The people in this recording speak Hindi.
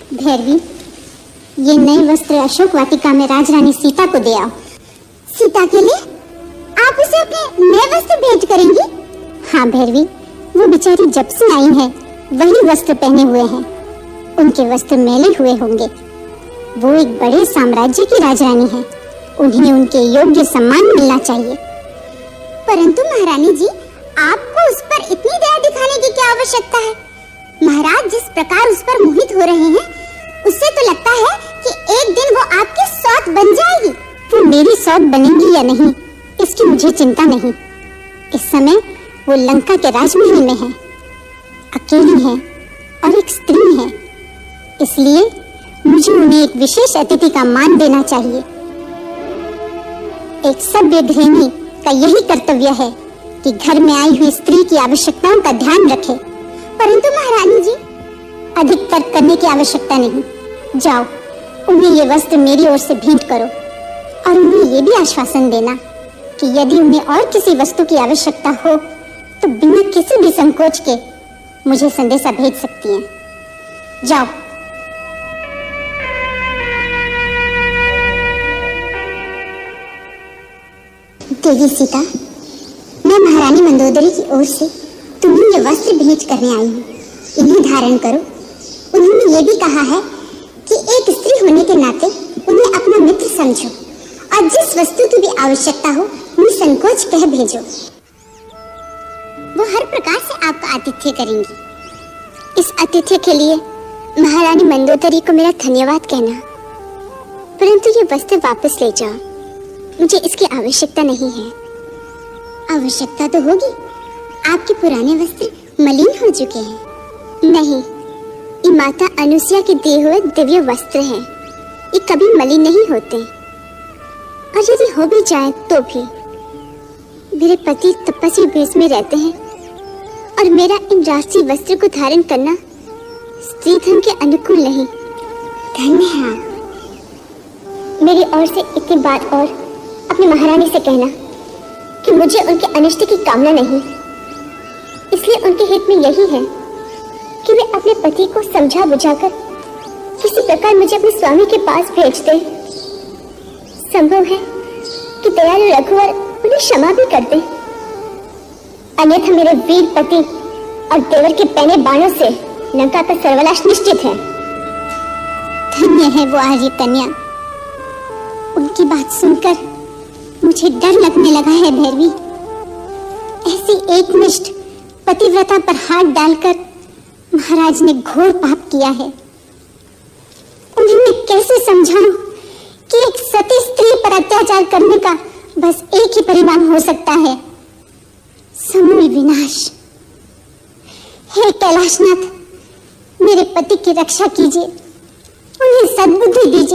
भैरवी, ये नए वस्त्र अशोक वाटिका में राजरानी सीता को दे आओ। सीता के लिए आप उसे अपने नए वस्त्र भेंट करेंगी? हाँ भैरवी, वो बेचारी जब से आई है वही वस्त्र पहने हुए हैं। उनके वस्त्र मैले हुए होंगे। वो एक बड़े साम्राज्य की राजरानी है, उन्हें उनके योग्य सम्मान मिलना चाहिए। परंतु महारानी जी, आपको उस पर इतनी दया दिखाने की क्या आवश्यकता है? महाराज जिस प्रकार उस पर मोहित हो रहे हैं, उससे तो लगता है कि एक दिन वो आपकी सौत बन जाएगी। वो मेरी सौत बनेगी या नहीं, इसकी मुझे चिंता नहीं। इस समय वो लंका के राजमहल में है, अकेली है और एक स्त्री है, इसलिए मुझे उन्हें एक विशेष अतिथि का मान देना चाहिए। एक सभ्य गृहिणी का यही कर्तव्य है कि घर में आई हुई स्त्री की आवश्यकताओं का ध्यान रखे। परंतु महारानी जी, अधिक तर्क करने की आवश्यकता नहीं। जाओ, उन्हें ये वस्त्र मेरी ओर से भेंट करो और उन्हें ये भी आश्वासन देना कि यदि उन्हें और किसी वस्तु की आवश्यकता हो तो बिना किसी भी संकोच के मुझे संदेशा भेज सकती हैं। जाओ। देवी सीता, मैं महारानी मंदोदरी की ओर से तुम्हें ये वस्त्र भेंट करने आई हूँ। इन्हें धारण करो। उन्होंने ये भी कहा है कि एक स्त्री होने के नाते उन्हें अपना मित्र समझो और जिस वस्तु की भी आवश्यकता हो निसंकोच कह भेजो। वो हर प्रकार से आपका आतिथ्य करेंगी। इस आतिथ्य के लिए महारानी मंदोदरी को मेरा धन्यवाद कहना। परंतु ये वस्त्र वापस ले जाओ, मुझे इसकी आवश्यकता नहीं है। आवश्यकता तो होगी, आपके पुराने वस्त्र मलिन हो चुके हैं। नहीं, ये माता अनुसुईया के दिए हुए दिव्य वस्त्र हैं। ये कभी मलिन नहीं होते, और यदि हो भी जाए तो भी मेरे पति तपस्वी वेश में रहते हैं और मेरा इन राष्ट्रीय वस्त्र को धारण करना स्त्री धर्म के अनुकूल नहीं। धन्य है। मेरी ओर से एक बात और अपनी महारानी से कहना कि मुझे उनके अनिष्ट की कामना नहीं, इसलिए उनके हित में यही है कि वे अपने पति को समझा बुझाकर किसी प्रकार मुझे अपने स्वामी के पास भेज दे। संभव है कि दयालु रघुवर उन्हें क्षमा भी कर दे, अन्यथा मेरे वीर पति और देवर के पहने बाणों से लंका का सर्वनाश निश्चित है। धन्य है वो आर्य कन्या। उनकी बात सुनकर मुझे डर लगने लगा है भैरवी। ऐसी एकनिष्ठ पतिव्रता पर हाथ डालकर महाराज ने घोर पाप किया है। उन्हें मैं कैसे समझाऊं कि एक सती स्त्री पर अत्याचार करने का बस एक ही परिणाम हो सकता है, समूल विनाश। हे कैलाशनाथ, मेरे पति की रक्षा कीजिए, उन्हें सद्बुद्धि दीजिए।